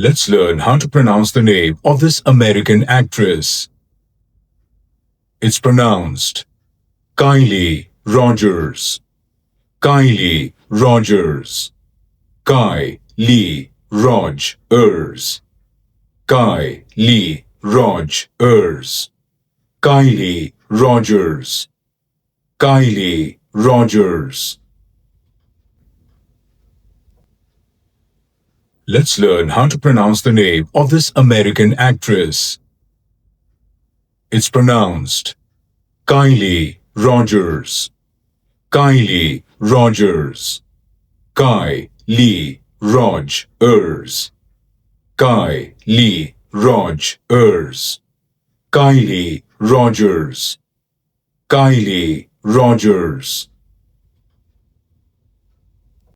Let's learn how to pronounce the name of this American actress. It's pronounced Kylie Rogers. Kylie Rogers. Kylie Rogers. Kylie Rogers. Kylie Rogers. Kylie Rogers. Let's learn how to pronounce the name of this American actress. It's pronounced Kylie Rogers. Kylie Rogers. Kylie Rogers. Kylie Rogers. Kylie Rogers. Kylie Rogers.